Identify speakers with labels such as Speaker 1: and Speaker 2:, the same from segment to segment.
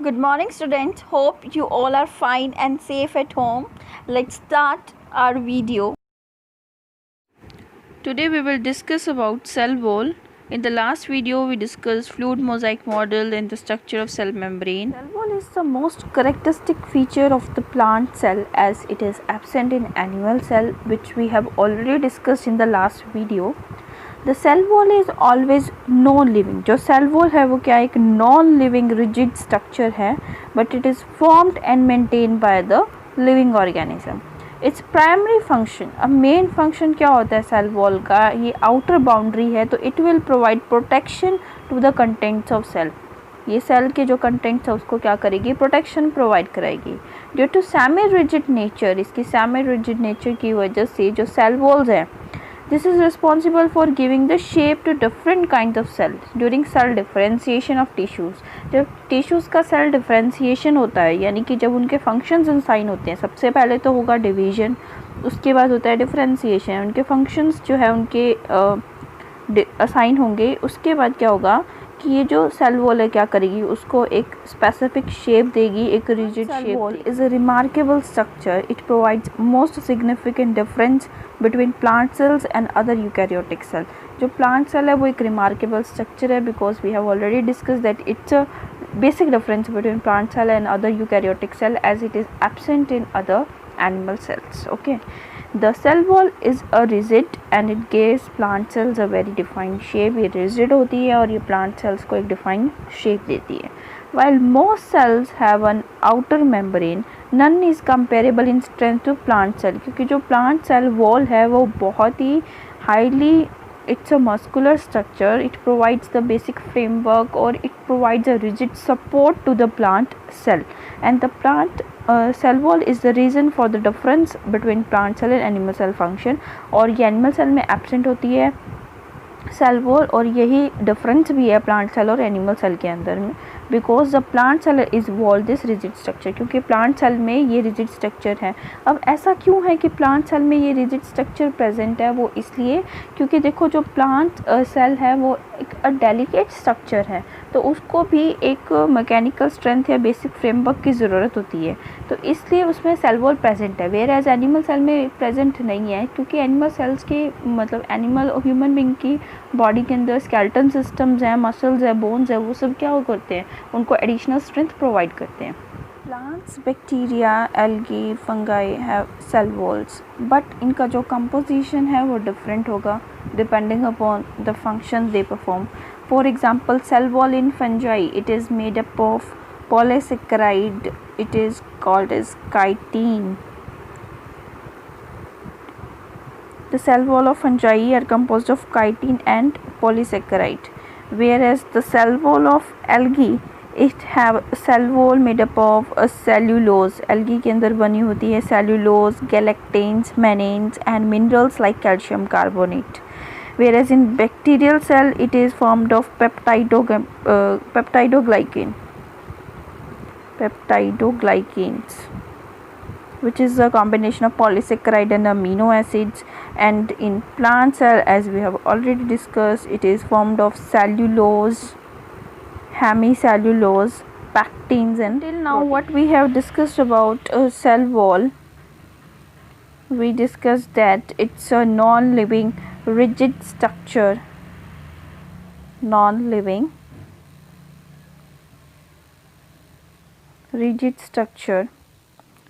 Speaker 1: Good morning, students. Hope you all are fine and safe at home. Let's start our video. Today we will discuss about cell wall. In the last video we discussed fluid mosaic model and the structure of cell membrane. Cell wall is the most characteristic feature of the plant cell as it is absent in animal cell, which we have already discussed in the last video. The cell wall is always non living. जो cell wall है वो क्या एक non living rigid structure है, but it is formed and maintain by the living organism. Its primary function, अब main function क्या होता है सेल वॉल का, ये आउटर बाउंड्री है, तो it will provide protection to the contents of cell. ये सेल के जो कंटेंट्स है उसको क्या करेगी, प्रोटेक्शन प्रोवाइड कराएगी. Due to semi rigid nature, इसकी सेमी रिजिड नेचर की वजह से जो सेल वॉल्स है, this is responsible for giving the shape to different kinds of cells during cell differentiation of tissues. जब टिश्यूज़ का सेल डिफरेंशिएशन होता है, यानी कि जब उनके फंक्शंस असाइन होते हैं, सबसे पहले तो होगा डिवीजन, उसके बाद होता है डिफरेंशिएशन, उनके फंक्शंस जो है उनके असाइन होंगे, उसके बाद क्या होगा कि ये जो सेल वॉल है क्या करेगी, उसको एक स्पेसिफिक शेप देगी, एक rigid shape. Wall is a remarkable structure. It provides most significant difference between plant cells and other eukaryotic cell. जो प्लांट सेल है वो एक रिमार्केबल स्ट्रक्चर है because we have already discuss that it's a basic difference between plant cell and other eukaryotic cell as it is absent in other animal cells. Okay, the cell wall is a rigid and it gives plant cells a very defined shape. ये rigid होती है और ये plant cells को एक defined shape देती है. While most cells have an outer membrane, none is comparable in strength to plant cell. क्योंकि जो plant cell wall है वो बहुत ही highly, it's a muscular structure. It provides the basic framework or it provides a rigid support to the plant cell, and the plant cell wall is the reason for the difference between plant cell and animal cell function. और ये animal cell में absent होती है cell wall, और यही difference भी है plant cell और एनिमल सेल के अंदर में, because the plant cell is wall this rigid structure. क्योंकि प्लांट सेल में ये रिजिड स्ट्रक्चर है. अब ऐसा क्यों है कि प्लांट सेल में ये रिजिड स्ट्रक्चर प्रेजेंट है, वो इसलिए क्योंकि देखो जो प्लांट सेल है वो एक डेलिकेट स्ट्रक्चर है, तो उसको भी एक मैकेनिकल स्ट्रेंथ या बेसिक फ्रेमवर्क की ज़रूरत होती है, तो इसलिए उसमें सेल वॉल प्रेजेंट है. वेयर एज एनिमल सेल में प्रेजेंट नहीं है, क्योंकि एनिमल सेल्स के मतलब एनिमल और ह्यूमन बींग की बॉडी के अंदर स्केलेटन सिस्टम्स हैं, मसल्स है, बोन्स है, वो सब क्या करते हैं, उनको एडिशनल स्ट्रेंथ प्रोवाइड करते हैं. Plants, bacteria, algae, fungi have cell walls, but इनका जो कंपोजिशन है वो डिफरेंट होगा depending upon the function they perform. For example cell wall in fungi, it is made up of polysaccharide, it is called as chitin. The cell wall of fungi are composed of chitin and polysaccharide, whereas the cell wall of algae, it have cell wall made up of a cellulose. algae के अंदर बनी होती है cellulose, galactans, mannans and minerals like calcium carbonate. Whereas in bacterial cell, it is formed of peptidoglycans, which is a combination of polysaccharide and amino acids. And in plant cell, as we have already discussed, it is formed of cellulose, hemicellulose, pectins. And till now what we have discussed about a cell wall, we discussed that it's a non-living rigid structure, non-living rigid structure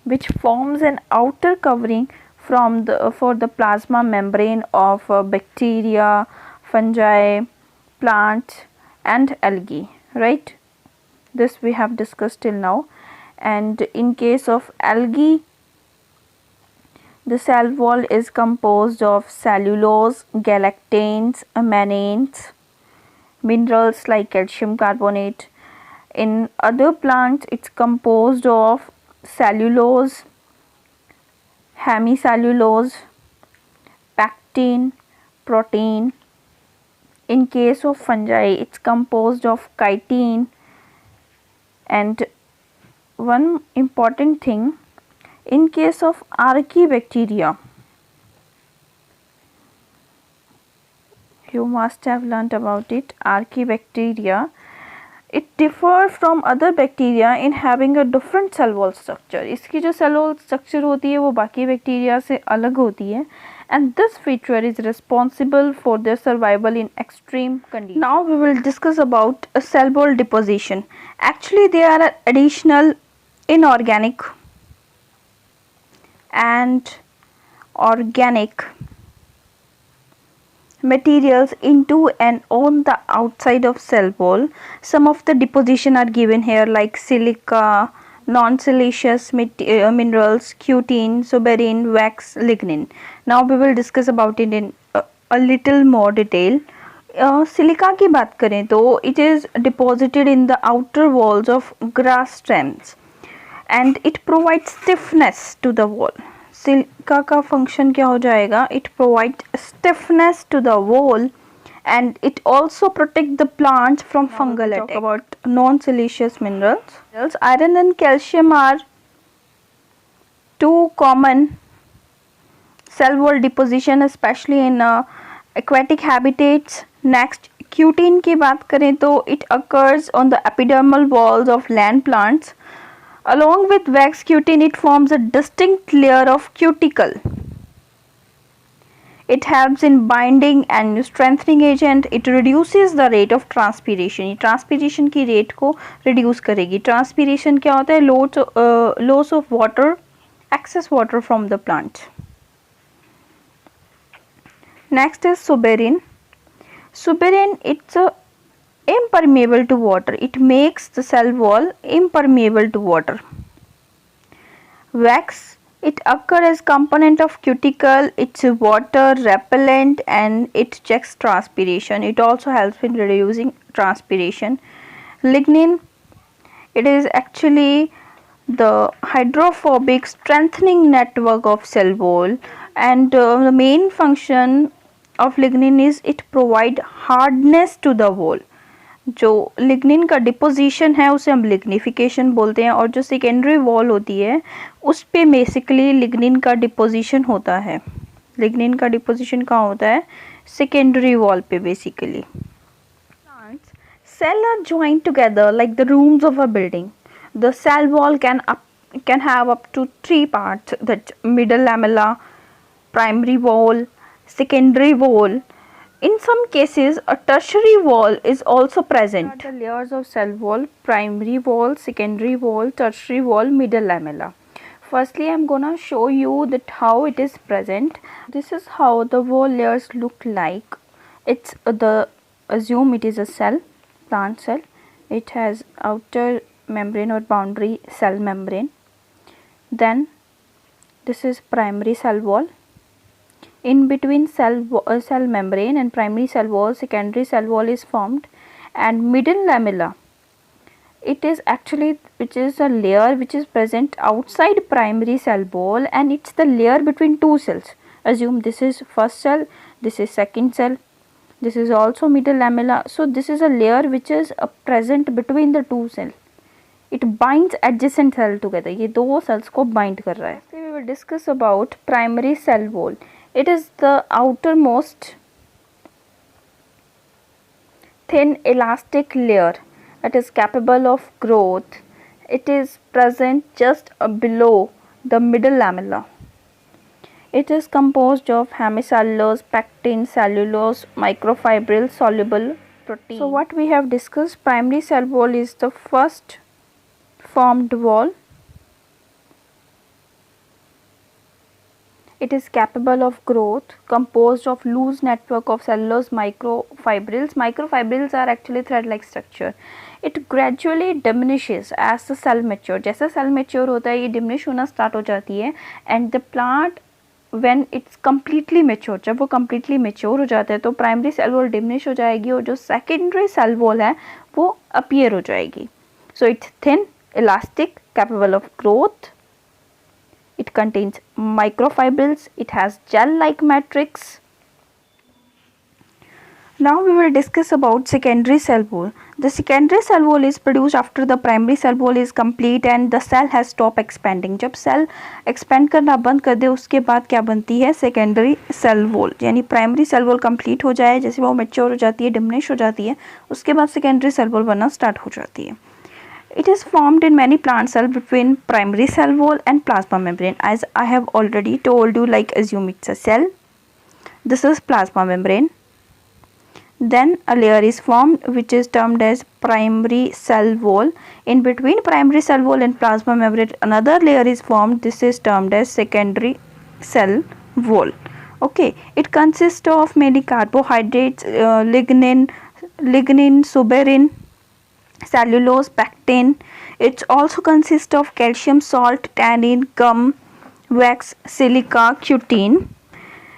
Speaker 1: which forms an outer covering for the plasma membrane of bacteria, fungi, plants and algae, right? This we have discussed till now. And in case of algae, the cell wall is composed of cellulose, galactans, mannans, minerals like calcium carbonate. In other plants, it's composed of cellulose, hemicellulose, pectin, protein. In case of fungi, it's composed of chitin. And one important thing, in case of archaebacteria, you must have learnt about it. Archaebacteria, It differs from other bacteria in having a different cell wall structure. इसकी जो cell wall structure होती है वो बाकी bacteria से अलग होती है, and this feature is responsible for their survival in extreme conditions. Now we will discuss about a cell wall deposition. Actually, there are additional inorganic and organic materials into and on the outside of cell wall. Some of the deposition are given here, like silica, non-siliceous minerals, cutin, suberin, wax, lignin. Now we will discuss about it in a little more detail. Silica की बात करें तो it is deposited in the outer walls of grass stems and it provides stiffness to the wall. Silica का function क्या हो जाएगा? It provide stiffness to the wall and it also protect the plants from fungal attack. Talk about non-siliceous minerals. Iron and calcium are two common cell wall deposition, especially in aquatic habitats. Next, cutin की बात करें तो it occurs on the epidermal walls of land plants. Along with wax cutin, it forms a distinct layer of cuticle. It helps in binding and strengthening agent. It reduces the rate of transpiration. Transpiration की rate को reduce करेगी. Transpiration क्या होता है? Loss of water, excess water from the plant. Next is suberin. Suberin, it's a impermeable to water. It makes the cell wall impermeable to water. Wax, it occurs as component of cuticle. It's a water repellent and it checks transpiration. It also helps in reducing transpiration. Lignin, it is actually the hydrophobic strengthening network of cell wall, and the main function of lignin is it provide hardness to the wall. जो lignin का deposition है उसे हम lignification बोलते हैं, और जो secondary wall होती है उस पे बेसिकली लिग्निन का डिपोजिशन होता है. लिग्निन का डिपोजिशन कहाँ होता है? सेकेंडरी वॉल पे basically. Cells are joined together like the rooms of a building. The cell wall can have up to 3 parts, that middle lamella, primary wall, secondary wall. In some cases, a tertiary wall is also present. The layers of cell wall: primary wall, secondary wall, tertiary wall, middle lamella. Firstly, I am gonna show you that how it is present. This is how the wall layers look like. It's assume it is a cell, plant cell. It has outer membrane or boundary cell membrane. Then this is primary cell wall. In between cell membrane and primary cell wall, secondary cell wall is formed, and middle lamella, it is actually which is a layer which is present outside primary cell wall, and it's the layer between two cells. Assume this is first cell, this is second cell, this is also middle lamella. So this is a layer which is present between the two cells. It binds adjacent cell together. ये दो cells को bind कर रहा है. We will discuss about primary cell wall. It is the outermost thin elastic layer that is capable of growth. It is present just below the middle lamella. It is composed of hemicellulose, pectin, cellulose, microfibril, soluble protein. So what we have discussed, primary cell wall is the first formed wall. It is capable of growth, composed of loose network of cellulose microfibrils. Microfibrils are actually thread-like structure. It gradually diminishes as the cell mature. जैसे cell mature होता है ये diminish होना start हो जाती है, and the plant when it's completely mature, जब वो completely mature हो जाता है तो primary cell wall diminish हो जाएगी और जो secondary cell wall है वो appear हो जाएगी. So it's thin, elastic, capable of growth. It contains microfibrils. It has gel-like matrix. Now we will discuss about secondary cell wall. The secondary cell wall is produced after the primary cell wall is complete and the cell has stopped expanding. जब cell expand करना बंद कर दे उसके बाद क्या बनती है secondary cell wall. यानी primary cell wall complete हो जाए, जैसे वो mature हो जाती है, diminish हो जाती है, उसके बाद secondary cell wall बनना start हो जाती है. It is formed in many plant cells between primary cell wall and plasma membrane. As I have already told you, like assume it's a cell. This is plasma membrane. Then a layer is formed which is termed as primary cell wall. In between primary cell wall and plasma membrane another layer is formed. This is termed as secondary cell wall. Okay, it consists of many carbohydrates, lignin, suberin, cellulose, pectin. It also consists of calcium, salt, tannin, gum, wax, silica, cutin.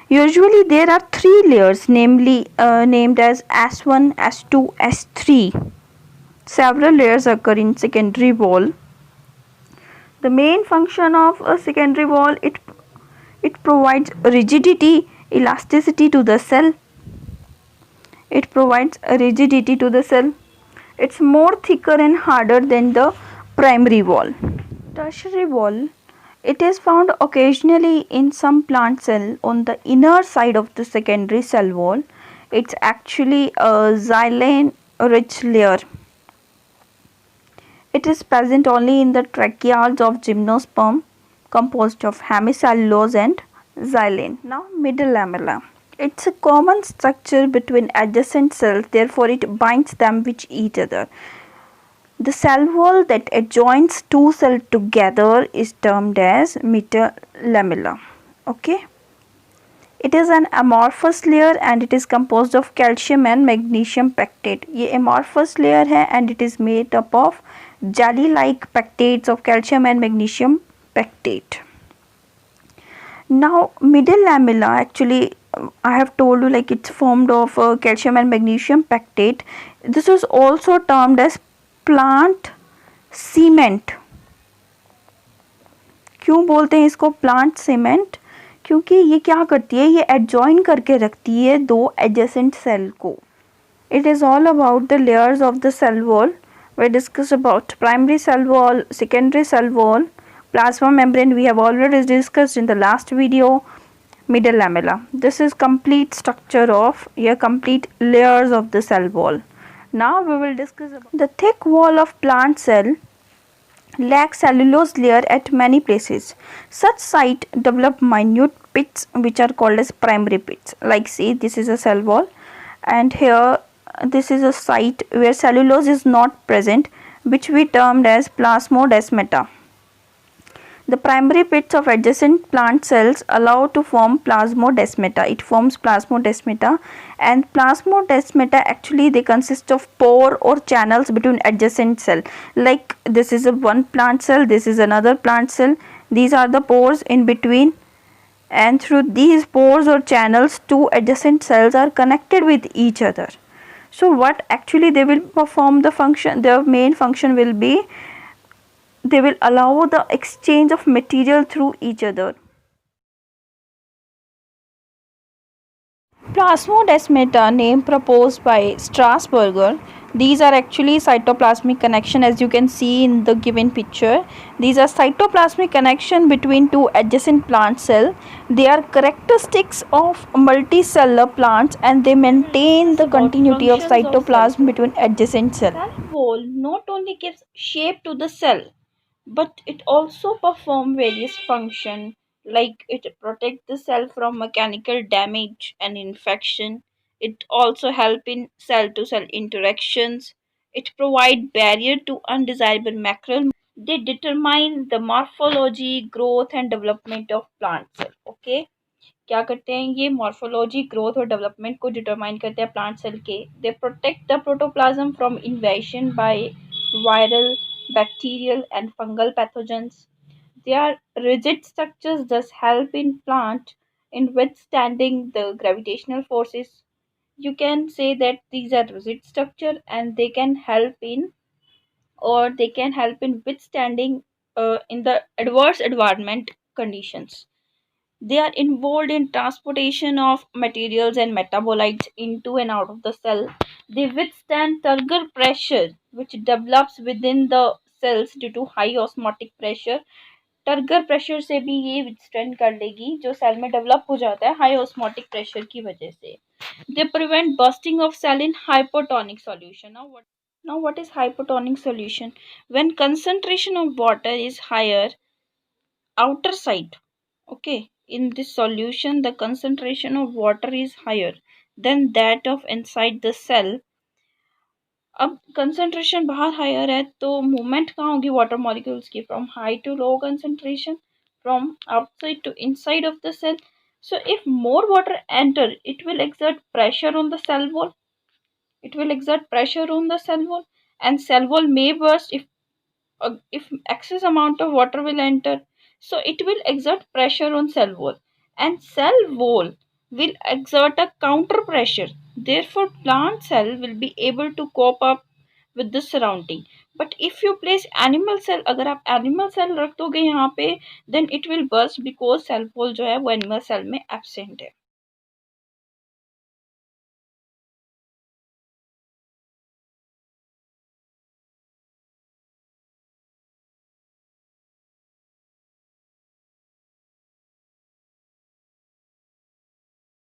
Speaker 1: Usually there are three layers, namely named as S1, S2, S3. Several layers occur in secondary wall. The main function of a secondary wall, it provides rigidity, elasticity to the cell. It provides rigidity to the cell. It's more thicker and harder than the primary wall. Tertiary wall, it is found occasionally in some plant cell on the inner side of the secondary cell wall. It's actually a xylene rich layer. It is present only in the tracheates of gymnosperm composed of hemicellulose and xylene. Now middle lamella. It's a common structure between adjacent cells, therefore it binds them with each other. The cell wall that adjoins two cells together is termed as middle lamella. Okay. It is an amorphous layer and it is composed of calcium and magnesium pectate. ये amorphous layer है and it is made up of jelly-like pectates of calcium and magnesium pectate. Now middle lamella actually I have told you like it's formed of calcium and magnesium pectate. This is also termed as plant cement. क्यों बोलते हैं इसको plant cement? क्योंकि ये क्या करती है, ये एडजॉइन करके रखती है दो एडजेसेंट सेल को. It is all about the layers of the cell wall. We discussed about primary cell wall, secondary cell wall, plasma membrane we have already discussed in the last video, middle lamella. This is complete structure of complete layers of the cell wall. Now we will discuss about the thick wall of plant cell lacks cellulose layer at many places. Such site develop minute pits which are called as primary pits. Like see, this is a cell wall and here this is a site where cellulose is not present, which we termed as plasmodesmata. The primary pits of adjacent plant cells allow to form plasmodesmata. It forms plasmodesmata, and plasmodesmata actually they consist of pore or channels between adjacent cell. Like this is a one plant cell, this is another plant cell. These are the pores in between, and through these pores or channels two adjacent cells are connected with each other. So what actually they will perform the function, their main function will be they will allow the exchange of material through each other. Plasmodesmata, name proposed by Strasburger. These are actually cytoplasmic connection, as you can see in the given picture. These are cytoplasmic connection between two adjacent plant cells. They are characteristics of multicellular plants and they maintain the continuity of cytoplasm between adjacent cells. Cell wall not only gives shape to the cell, but it also perform various function, like it protect the cell from mechanical damage and infection. It also help in cell to cell interactions. It provide barrier to undesirable macro. They determine the morphology, growth and development of plant cell. Okay, क्या करते हैं ये morphology growth और development को determine करते हैं plant cell के. They protect the protoplasm from invasion by viral, bacterial and fungal pathogens. They are rigid structures thus help in plant in withstanding the gravitational forces. You can say that these are rigid structure and they can help in withstanding in the adverse environment conditions. They are involved in transportation of materials and metabolites into and out of the cell. They withstand turgor pressure, which develops within the cells due to high osmotic pressure. Turgor pressure से भी ये withstand कर लेगी जो cell में develop हो जाता है हाई ऑस्मोटिक प्रेशर की वजह से. They prevent bursting of cell in hypotonic solution. Now what is hypotonic solution? When concentration of water is higher outer side, okay, in this solution the concentration of water is higher than that of inside the cell. अब concentration बाहर higher है तो movement कहाँ होगी water molecules की, from high to low concentration, from outside to inside of the cell. So if more water enter, it will exert pressure on the cell wall. It will exert pressure on the cell wall, and cell wall may burst if excess amount of water will enter. So it will exert pressure on cell wall, and cell wall will exert a counter pressure. Therefore plant cell will be able to cope up with the surrounding. But if you place animal cell, अगर आप animal cell रख दोगे यहाँ पे, then it will burst because cell wall जो है वो animal cell में absent है.